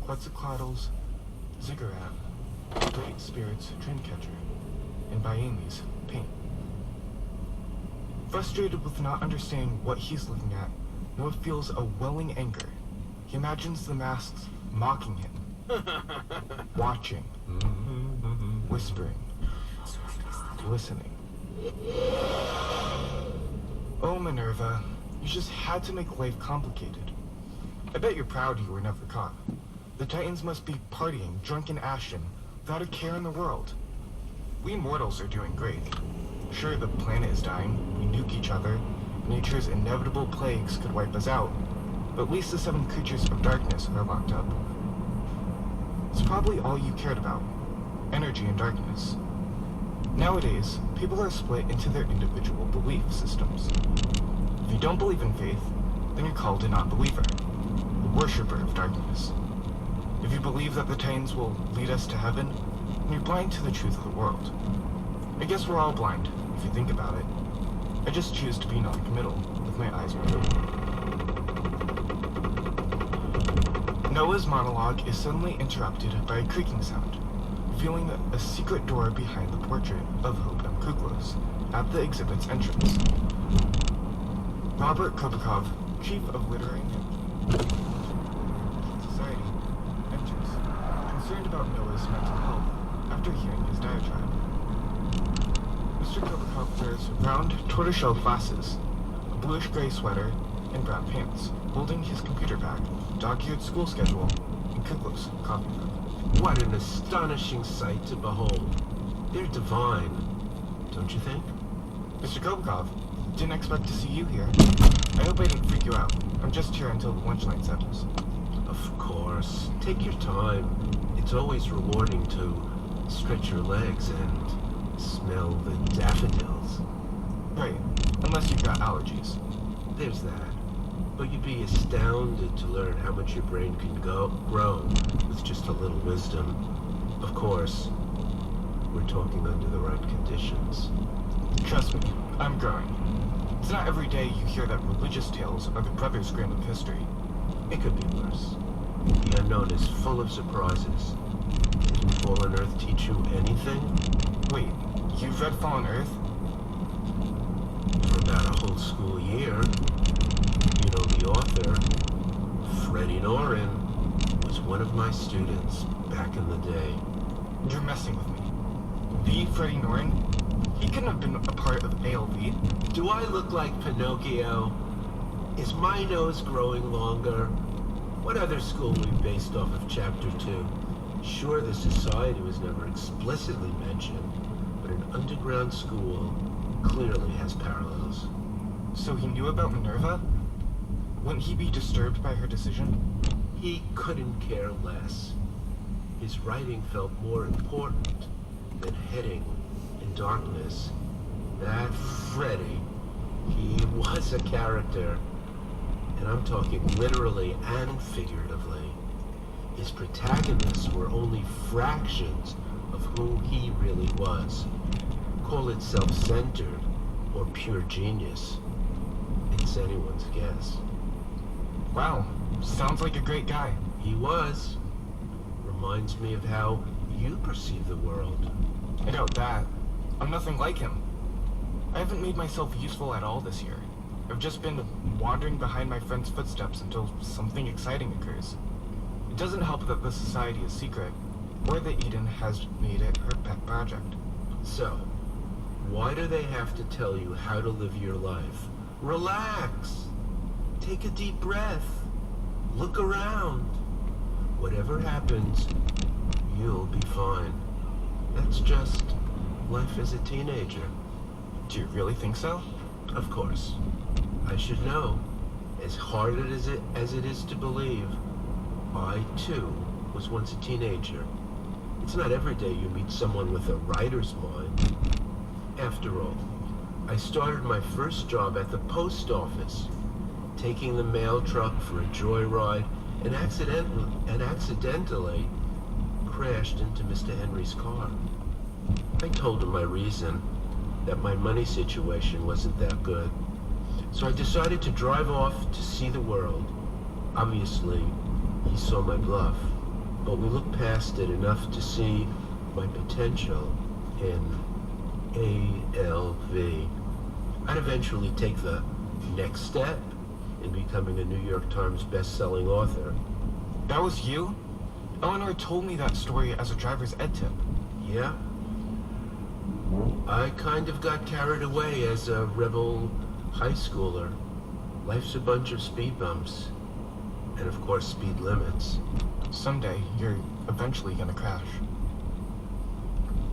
Quetzalcoatl's ziggurat, Great Spirit's Dreamcatcher, and Biamy's paint. Frustrated with not understanding what he's looking at, Noah feels a welling anger. He imagines the masks mocking him, watching, whispering, listening. Oh, Minerva, you just had to make life complicated. I bet you're proud you were never caught. The Titans must be partying, drunk in Ashton, without a care in the world. We mortals are doing great. Sure, the planet is dying, we nuke each other, nature's inevitable plagues could wipe us out, but at least the 7 creatures of darkness are locked up. It's probably all you cared about, energy and darkness. Nowadays, people are split into their individual belief systems. If you don't believe in faith, then you're called a non-believer, a worshipper of darkness. If you believe that the Titans will lead us to heaven, then you're blind to the truth of the world. I guess we're all blind, if you think about it. I just choose to be non-committal, with my eyes wide open. Noah's monologue is suddenly interrupted by a creaking sound, revealing a secret door behind the portrait of Hope M. Kuklos at the exhibit's entrance. Robert Kobakov, Chief of Literary Society, enters, concerned about Noah's mental health after hearing his diatribe. Mr. Kobakov wears round tortoiseshell glasses, a bluish-gray sweater, and brown pants, holding his computer bag, dog-eared school schedule, and Kuklos coffee mug. What an astonishing sight to behold. They're divine, don't you think? Mr. Kobakov, didn't expect to see you here. I hope I didn't freak you out. I'm just here until the lunch line settles. Of course. Take your time. It's always rewarding to stretch your legs and smell the daffodils. Right, unless you've got allergies. There's that. But you'd be astounded to learn how much your brain can grow with just a little wisdom. Of course, we're talking under the right conditions. Trust me, I'm growing. It's not every day you hear that religious tales are the Brothers Grimm of history. It could be worse. The unknown is full of surprises. Did Fallen Earth teach you anything? Wait, you've read Fallen Earth? For about a whole school year. You know the author, Freddie Norin, was one of my students back in the day. You're messing with me. The Freddie Norin? He couldn't have been a part of ALV. Do I look like Pinocchio? Is my nose growing longer? What other school we based off of Chapter 2? Sure, the society was never explicitly mentioned, but an underground school clearly has parallels. So he knew about Minerva? Wouldn't he be disturbed by her decision? He couldn't care less. His writing felt more important than heading in darkness. That Freddie, he was a character. And I'm talking literally and figuratively. His protagonists were only fractions of who he really was. Call it self-centered or pure genius. It's anyone's guess. Wow, sounds like a great guy. He was. Reminds me of how you perceive the world. I doubt that. I'm nothing like him. I haven't made myself useful at all this year. I've just been wandering behind my friend's footsteps until something exciting occurs. It doesn't help that the society is secret, or that Eden has made it her pet project. So, why do they have to tell you how to live your life? Relax. Take a deep breath. Look around. Whatever happens, you'll be fine. That's just life as a teenager. Do you really think so? Of course. I should know. As hard as it is to believe, I too was once a teenager. It's not every day you meet someone with a writer's mind. After all, I started my first job at the post office, taking the mail truck for a joyride, and accidentally crashed into Mr. Henry's car. I told him my reason, that my money situation wasn't that good. So I decided to drive off to see the world. Obviously, he saw my bluff. but we looked past it enough to see my potential in ALV. I'd eventually take the next step in becoming a New York Times best-selling author. That was you? Eleanor told me that story as a driver's ed tip. Yeah. I kind of got carried away as a rebel high schooler. Life's a bunch of speed bumps. And of course, speed limits. Someday, you're eventually gonna crash.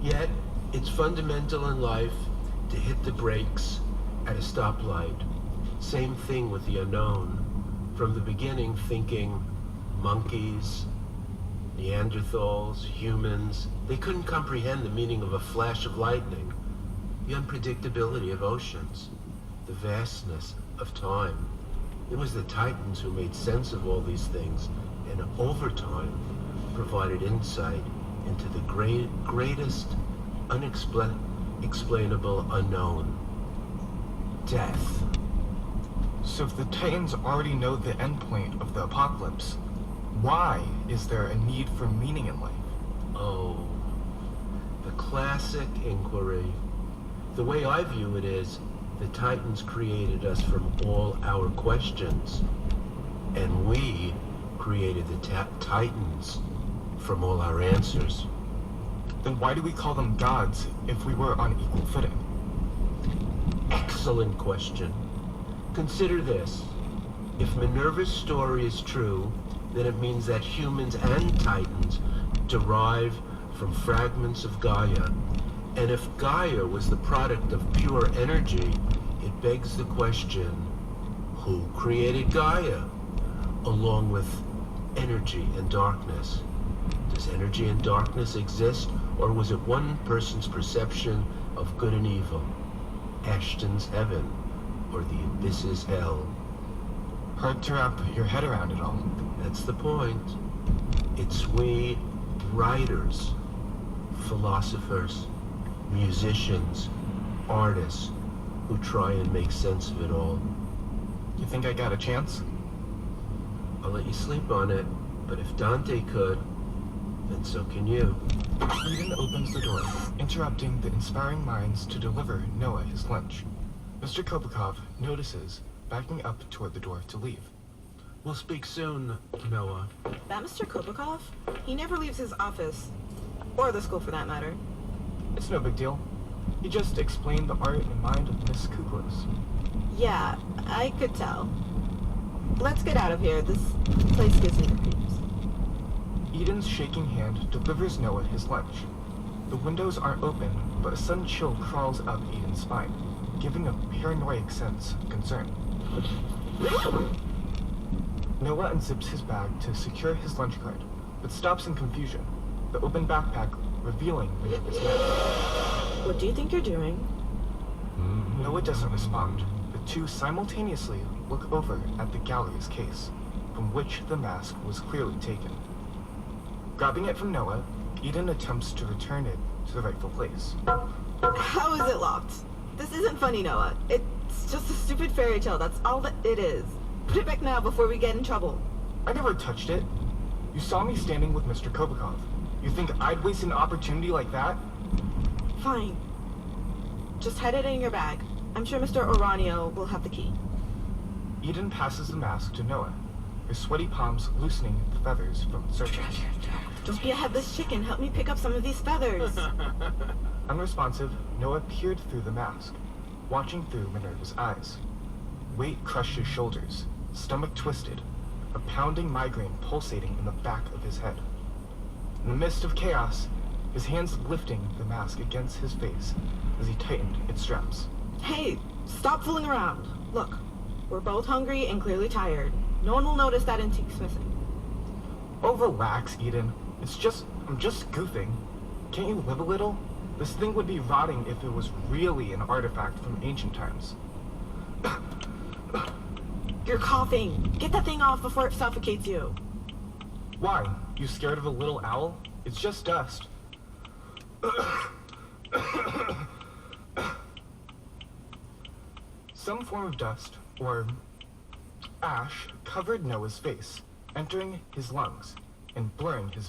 Yet, it's fundamental in life to hit the brakes at a stoplight. Same thing with the unknown. From the beginning, thinking monkeys, Neanderthals, humans, they couldn't comprehend the meaning of a flash of lightning, the unpredictability of oceans, the vastness of time. It was the Titans who made sense of all these things, and over time provided insight into the greatest unexplainable unknown: death. So if the Titans already know the endpoint of the apocalypse, why is there a need for meaning in life? Oh, the classic inquiry. The way I view it is, the Titans created us from all our questions, and we created the Titans from all our answers. Then why do we call them gods if we were on equal footing? Excellent question. Consider this. If Minerva's story is true, then it means that humans and Titans derive from fragments of Gaia. And if Gaia was the product of pure energy, it begs the question, who created Gaia? Along with energy and darkness. Does energy and darkness exist, or was it one person's perception of good and evil? Ashton's heaven, or the abyss's hell? Hard to wrap your head around it all. That's the point. It's we writers, philosophers, musicians, artists who try and make sense of it all. You think I got a chance? I'll let you sleep on it, but if Dante could, then so can you. Eden opens the door, interrupting the inspiring minds to deliver Noah his lunch. Mr. Kopikov notices, backing up toward the door to leave. We'll speak soon, Noah. That Mr. Kopikov? He never leaves his office. Or the school, for that matter. It's no big deal. He just explained the art and mind of Miss Kuklos. Yeah, I could tell. Let's get out of here. This place gives me the creeps. Eden's shaking hand delivers Noah his lunch. The windows aren't open, but a sudden chill crawls up Eden's spine, giving a paranoid sense of concern. Noah unzips his bag to secure his lunch card, but stops in confusion, the open backpack revealing beneath his neck. What do you think you're doing? Noah doesn't respond. The two simultaneously look over at the gallery's case, from which the mask was clearly taken. Grabbing it from Noah, Eden attempts to return it to the rightful place. How is it locked? This isn't funny, Noah. It's just a stupid fairy tale. That's all that it is. Put it back now before we get in trouble. I never touched it. You saw me standing with Mr. Kopikov. You think I'd waste an opportunity like that? Fine. Just hide it in your bag. I'm sure Mr. Oranio will have the key. Eden passes the mask to Noah, her sweaty palms loosening the feathers from its surface. Don't be a headless chicken. Help me pick up some of these feathers. Unresponsive, Noah peered through the mask, watching through Minerva's eyes. Weight crushed his shoulders, stomach twisted, a pounding migraine pulsating in the back of his head. In the midst of chaos, his hands lifting the mask against his face as he tightened its straps. Hey, stop fooling around. Look, we're both hungry and clearly tired. No one will notice that antique's missing. Oh, relax, Eden. I'm just goofing. Can't you live a little? This thing would be rotting if it was really an artifact from ancient times. You're coughing. Get that thing off before it suffocates you. Why? You scared of a little owl? It's just dust. Some form of dust, or ash, covered Noah's face, entering his lungs and blurring his